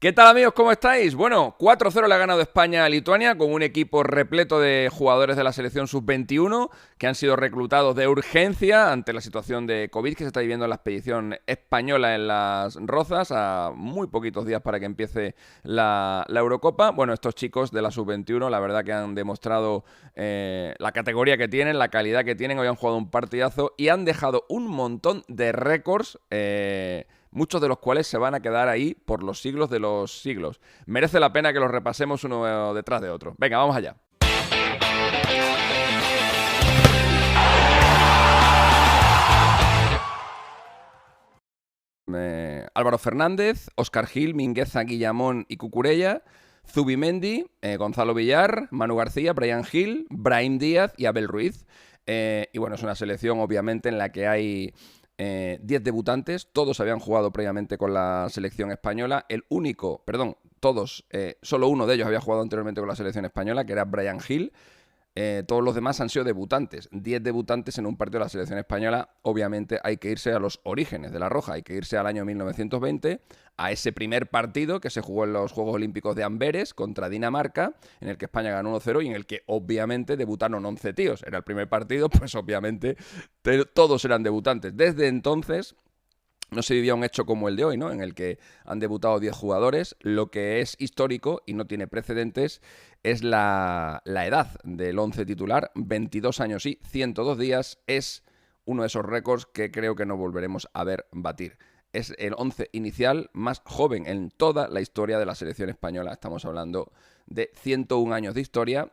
¿Qué tal amigos? ¿Cómo estáis? Bueno, 4-0 le ha ganado España a Lituania con un equipo repleto de jugadores de la selección sub-21 que han sido reclutados de urgencia ante la situación de COVID que se está viviendo en la expedición española en Las Rozas a muy poquitos días para que empiece la Eurocopa. Bueno, estos chicos de la sub-21 la verdad que han demostrado la categoría que tienen, la calidad que tienen, hoy han jugado un partidazo y han dejado un montón de récords muchos de los cuales se van a quedar ahí por los siglos de los siglos. Merece la pena que los repasemos uno detrás de otro. Venga, vamos allá. Álvaro Fernández, Óscar Gil, Mingueza, Guillamón y Cucurella, Zubimendi, Gonzalo Villar, Manu García, Brian Gil, Brahim Díaz y Abel Ruiz. Y bueno, es una selección obviamente en la que hay 10 debutantes, todos habían jugado previamente con la selección española. Solo uno de ellos había jugado anteriormente con la selección española, que era Brian Gil. Todos los demás han sido debutantes. 10 debutantes en un partido de la selección española. Obviamente hay que irse a los orígenes de la Roja. Hay que irse al año 1920, a ese primer partido que se jugó en los Juegos Olímpicos de Amberes contra Dinamarca, en el que España ganó 1-0 y en el que obviamente debutaron 11 tíos. Era el primer partido, pues obviamente todos eran debutantes. Desde entonces no se vivía un hecho como el de hoy, ¿no? En el que han debutado 10 jugadores. Lo que es histórico y no tiene precedentes es la edad del 11 titular. 22 años y 102 días es uno de esos récords que creo que no volveremos a ver batir. Es el 11 inicial más joven en toda la historia de la selección española. Estamos hablando de 101 años de historia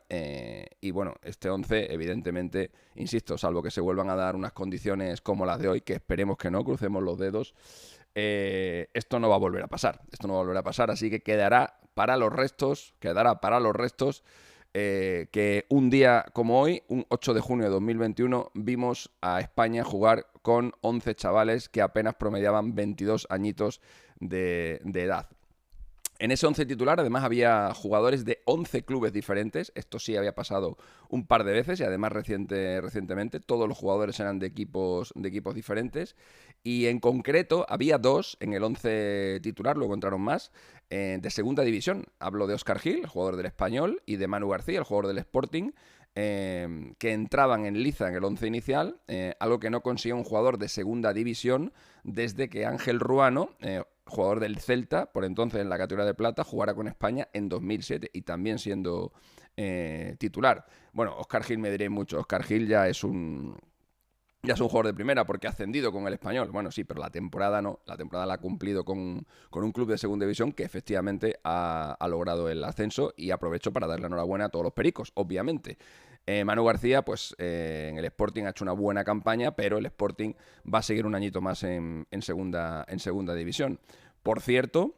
y bueno, este 11 evidentemente, insisto, salvo que se vuelvan a dar unas condiciones como las de hoy, que esperemos que no, crucemos los dedos, esto no va a volver a pasar. Esto no va a volver a pasar, así que quedará para los restos, que un día como hoy, un 8 de junio de 2021, vimos a España jugar con 11 chavales que apenas promediaban 22 añitos de edad. En ese 11 titular además había jugadores de 11 clubes diferentes. Esto sí había pasado un par de veces y además recientemente todos los jugadores eran de equipos diferentes. Y en concreto había dos en el 11 titular, luego entraron más, de segunda división. Hablo de Óscar Gil, el jugador del Español, y de Manu García, el jugador del Sporting, que entraban en liza en el 11 inicial, algo que no consiguió un jugador de segunda división desde que Ángel Ruano, jugador del Celta, por entonces en la categoría de plata, jugara con España en 2007 y también siendo titular. Bueno, Óscar Gil me diréis mucho. Óscar Gil ya es un jugador de primera porque ha ascendido con el Español. Bueno, sí, pero la temporada no. La temporada la ha cumplido con un club de segunda división que efectivamente ha logrado el ascenso y aprovecho para darle enhorabuena a todos los pericos, obviamente. Manu García, pues en el Sporting ha hecho una buena campaña, pero el Sporting va a seguir un añito más en segunda división. Por cierto,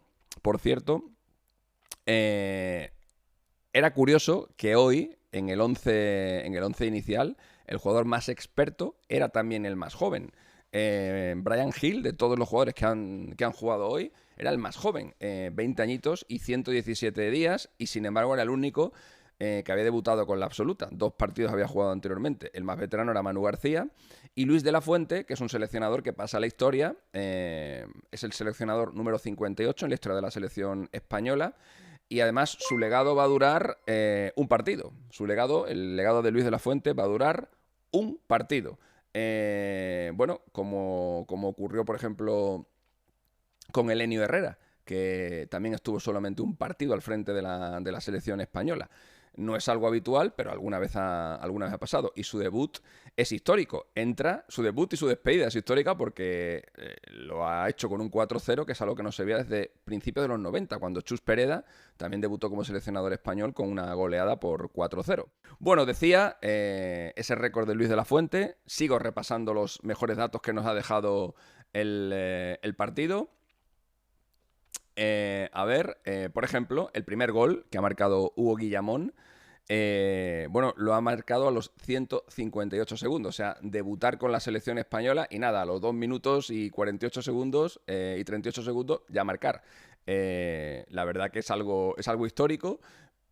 era curioso que hoy, en el 11 inicial, el jugador más experto era también el más joven. Brian Gil, de todos los jugadores que han jugado hoy, era el más joven, 20 añitos y 117 días, y sin embargo era el único que había debutado con la absoluta. 2 partidos había jugado anteriormente. El más veterano era Manu García. Y Luis de la Fuente, que es un seleccionador que pasa a la historia, es el seleccionador número 58 en la historia de la selección española. Y además su legado va a durar un partido. El legado de Luis de la Fuente va a durar un partido. Bueno, como ocurrió, por ejemplo, con Elenio Herrera, que también estuvo solamente un partido al frente de la selección española. No es algo habitual, pero alguna vez ha pasado. Y su debut es histórico. Su debut y su despedida es histórica porque lo ha hecho con un 4-0, que es algo que no se veía desde principios de los 90, cuando Chus Pereda también debutó como seleccionador español con una goleada por 4-0. Bueno, decía ese récord de Luis de la Fuente. Sigo repasando los mejores datos que nos ha dejado el partido. Por ejemplo, el primer gol que ha marcado Hugo Guillamón, lo ha marcado a los 158 segundos. O sea, debutar con la selección española y nada, a los 2 minutos y 48 segundos y 38 segundos ya marcar. La verdad que es algo histórico,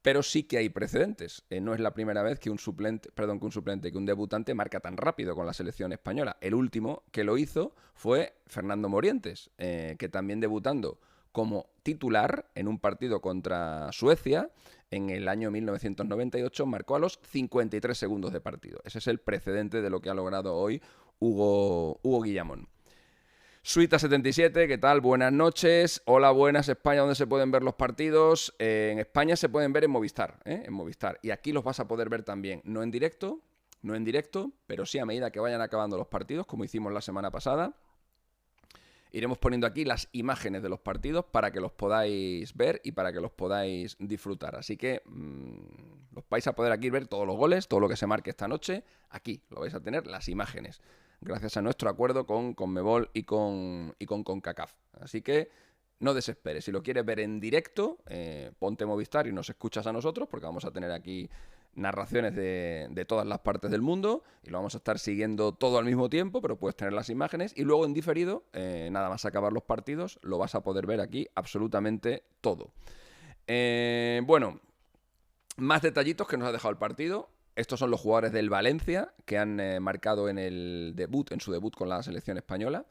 pero sí que hay precedentes. No es la primera vez que un debutante marca tan rápido con la selección española. El último que lo hizo fue Fernando Morientes, que también debutando como titular en un partido contra Suecia en el año 1998, marcó a los 53 segundos de partido. Ese es el precedente de lo que ha logrado hoy Hugo Guillamón. Suita77, ¿qué tal? Buenas noches. Hola, buenas, España, ¿dónde se pueden ver los partidos? En España se pueden ver en Movistar, en Movistar. Y aquí los vas a poder ver también, no en directo, pero sí a medida que vayan acabando los partidos, como hicimos la semana pasada. Iremos poniendo aquí las imágenes de los partidos para que los podáis ver y para que los podáis disfrutar. Así que los vais a poder aquí ver todos los goles, todo lo que se marque esta noche. Aquí lo vais a tener, las imágenes, gracias a nuestro acuerdo con Conmebol y con CONCACAF. Así que no desesperes. Si lo quieres ver en directo, ponte Movistar y nos escuchas a nosotros, porque vamos a tener aquí narraciones de todas las partes del mundo y lo vamos a estar siguiendo todo al mismo tiempo, pero puedes tener las imágenes y luego en diferido, nada más acabar los partidos, lo vas a poder ver aquí absolutamente todo. Bueno, más detallitos que nos ha dejado el partido. Estos son los jugadores del Valencia que han marcado en su debut con la selección española.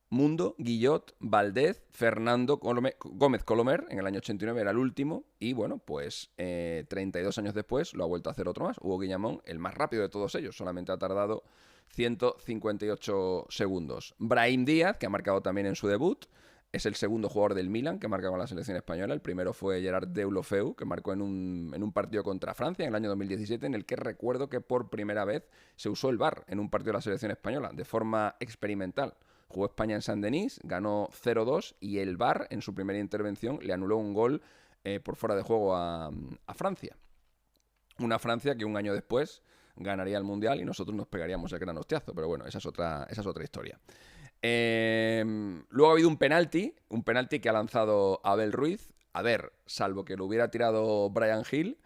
Mundo, Guillot, Valdez, Fernando Gómez Colomer, en el año 89 era el último, y bueno, pues 32 años después lo ha vuelto a hacer otro más, Hugo Guillamón, el más rápido de todos ellos, solamente ha tardado 158 segundos. Brahim Díaz, que ha marcado también en su debut, es el segundo jugador del Milan que marca con la selección española. El primero fue Gerard Deulofeu, que marcó en un partido contra Francia en el año 2017, en el que recuerdo que por primera vez se usó el VAR en un partido de la selección española, de forma experimental. Jugó España en Saint-Denis, ganó 0-2 y el VAR en su primera intervención le anuló un gol por fuera de juego a Francia. Una Francia que un año después ganaría el Mundial y nosotros nos pegaríamos el gran hostiazo, pero bueno, esa es otra historia. Luego ha habido un penalti que ha lanzado Abel Ruiz. A ver, salvo que lo hubiera tirado Bryan Gil,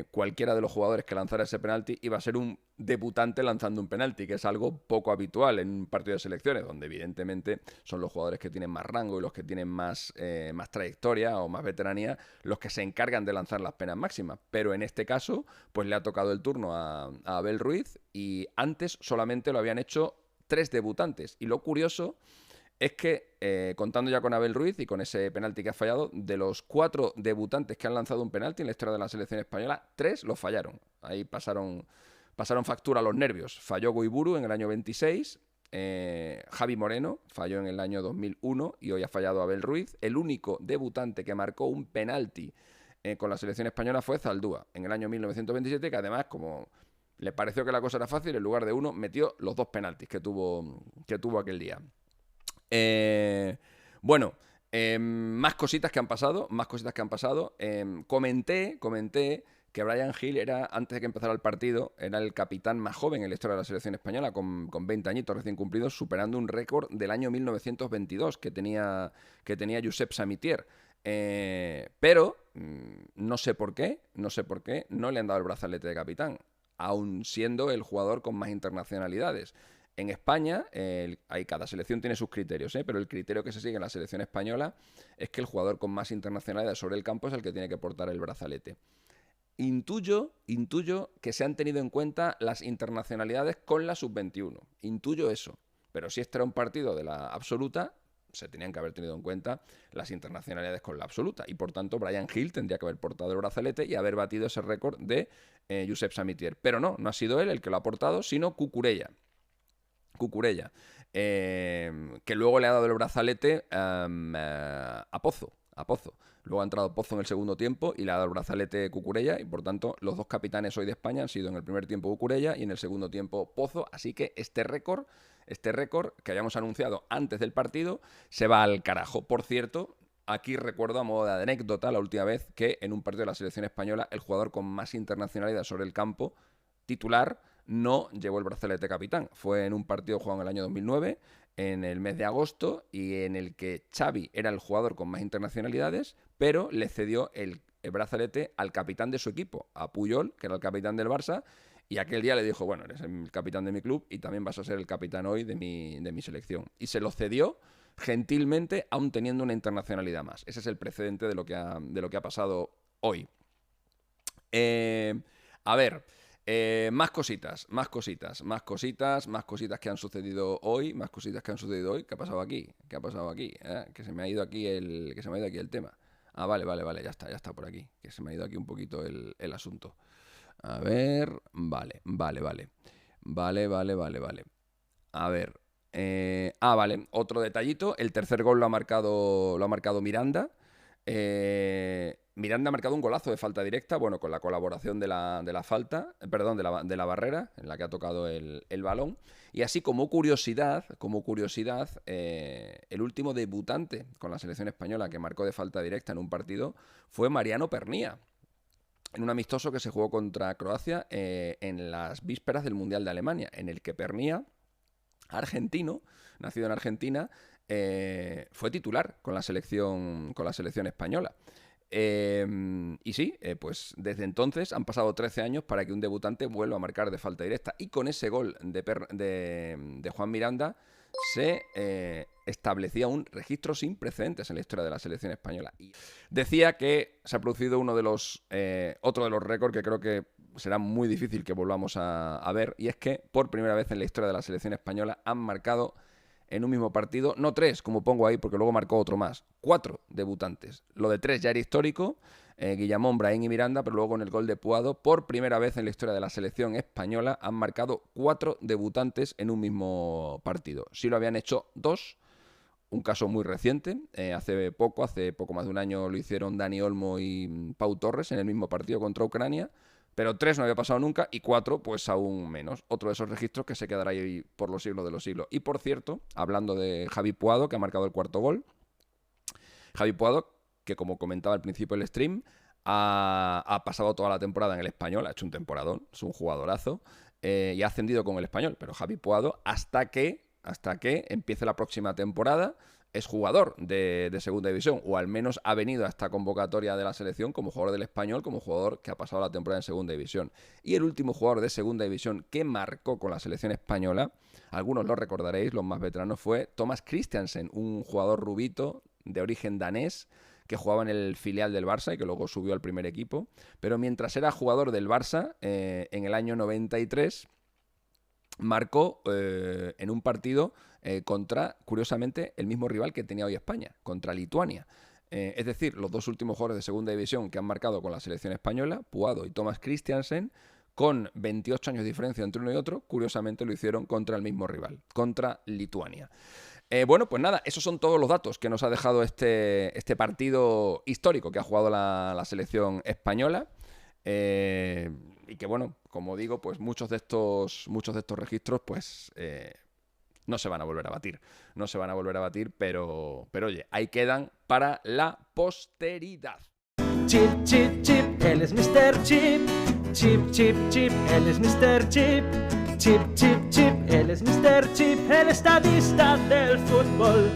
cualquiera de los jugadores que lanzara ese penalti iba a ser un debutante lanzando un penalti, que es algo poco habitual en un partido de selecciones, donde evidentemente son los jugadores que tienen más rango y los que tienen más trayectoria o más veteranía los que se encargan de lanzar las penas máximas. Pero en este caso, pues le ha tocado el turno a Abel Ruiz y antes solamente lo habían hecho 3 debutantes. Y lo curioso es que, contando ya con Abel Ruiz y con ese penalti que ha fallado, de los 4 debutantes que han lanzado un penalti en la historia de la selección española, 3 lo fallaron. Ahí pasaron factura a los nervios. Falló Guiburu en el año 26, Javi Moreno falló en el año 2001 y hoy ha fallado Abel Ruiz. El único debutante que marcó un penalti con la selección española fue Zaldúa en el año 1927, que además, como le pareció que la cosa era fácil, en lugar de uno metió los 2 penaltis que tuvo aquel día. Bueno, más cositas que han pasado. Comenté que Bryan Gil era, antes de que empezara el partido, era el capitán más joven en la historia de la selección española, con 20 añitos recién cumplidos, superando un récord del año 1922 que tenía Josep Samitier. Pero no sé por qué no le han dado el brazalete de capitán, aun siendo el jugador con más internacionalidades. En España, cada selección tiene sus criterios, pero el criterio que se sigue en la selección española es que el jugador con más internacionalidades sobre el campo es el que tiene que portar el brazalete. Intuyo que se han tenido en cuenta las internacionalidades con la sub-21. Intuyo eso. Pero si este era un partido de la absoluta, se tenían que haber tenido en cuenta las internacionalidades con la absoluta. Y por tanto, Bryan Gil tendría que haber portado el brazalete y haber batido ese récord de Josep Samitier. Pero no ha sido él el que lo ha portado, sino Cucurella, que luego le ha dado el brazalete a Pozo. Luego ha entrado Pozo en el segundo tiempo y le ha dado el brazalete Cucurella y por tanto los 2 capitanes hoy de España han sido en el primer tiempo Cucurella y en el segundo tiempo Pozo, así que este récord que habíamos anunciado antes del partido se va al carajo. Por cierto, aquí recuerdo a modo de anécdota la última vez que en un partido de la selección española el jugador con más internacionalidad sobre el campo titular no llevó el brazalete capitán. Fue en un partido jugado en el año 2009, en el mes de agosto, y en el que Xavi era el jugador con más internacionalidades, pero le cedió el brazalete al capitán de su equipo, a Puyol, que era el capitán del Barça, y aquel día le dijo, bueno, eres el capitán de mi club y también vas a ser el capitán hoy de mi selección. Y se lo cedió gentilmente, aún teniendo una internacionalidad más. Ese es el precedente de lo que ha pasado hoy. A ver... Más cositas que han sucedido hoy, ¿Qué ha pasado aquí? Que se me ha ido aquí el tema. Ah, vale, ya está por aquí. Que se me ha ido aquí un poquito el asunto. A ver, vale. A ver, vale, otro detallito. El tercer gol lo ha marcado Miranda. Miranda ha marcado un golazo de falta directa, bueno, con la colaboración de la falta, perdón, de la barrera en la que ha tocado el balón. Y así como curiosidad, el último debutante con la selección española que marcó de falta directa en un partido fue Mariano Pernía, en un amistoso que se jugó contra Croacia en las vísperas del Mundial de Alemania, en el que Pernía, argentino, nacido en Argentina, fue titular con la selección española. Y sí, pues desde entonces han pasado 13 años para que un debutante vuelva a marcar de falta directa. Y con ese gol de Juan Miranda se establecía un registro sin precedentes en la historia de la selección española. Y decía que se ha producido otro de los récords que creo que será muy difícil que volvamos a ver, y es que por primera vez en la historia de la selección española han marcado en un mismo partido, no 3, como pongo ahí, porque luego marcó otro más, 4 debutantes. Lo de 3 ya era histórico, Guillamón, Brahim y Miranda, pero luego con el gol de Puado, por primera vez en la historia de la selección española, han marcado 4 debutantes en un mismo partido. Sí lo habían hecho 2, un caso muy reciente, hace poco más de un año lo hicieron Dani Olmo y Pau Torres en el mismo partido contra Ucrania, pero 3 no había pasado nunca y 4 pues aún menos. Otro de esos registros que se quedará ahí por los siglos de los siglos. Y por cierto, hablando de Javi Puado, que ha marcado el cuarto gol, Javi Puado, que como comentaba al principio del stream, ha pasado toda la temporada en el Español, ha hecho un temporadón, es un jugadorazo, y ha ascendido con el Español, pero Javi Puado hasta que empiece la próxima temporada es jugador de segunda división, o al menos ha venido a esta convocatoria de la selección como jugador del Español, como jugador que ha pasado la temporada en segunda división. Y el último jugador de segunda división que marcó con la selección española, algunos lo recordaréis, los más veteranos, fue Thomas Christiansen, un jugador rubito de origen danés que jugaba en el filial del Barça y que luego subió al primer equipo. Pero mientras era jugador del Barça, en el año 93... marcó en un partido contra, curiosamente, el mismo rival que tenía hoy España, contra Lituania. Es decir, los dos últimos jugadores de segunda división que han marcado con la selección española, Puado y Thomas Christiansen, con 28 años de diferencia entre uno y otro, curiosamente lo hicieron contra el mismo rival, contra Lituania. Bueno, pues nada, esos son todos los datos que nos ha dejado este partido histórico que ha jugado la selección española. Y que bueno, como digo, pues muchos de estos registros pues no se van a volver a batir, pero oye, ahí quedan para la posteridad. Chip, chip, chip, él es Mr. Chip. Chip, chip, chip, él es Mr. Chip. Chip, chip, chip, él es Mr. Chip, el estadista del fútbol.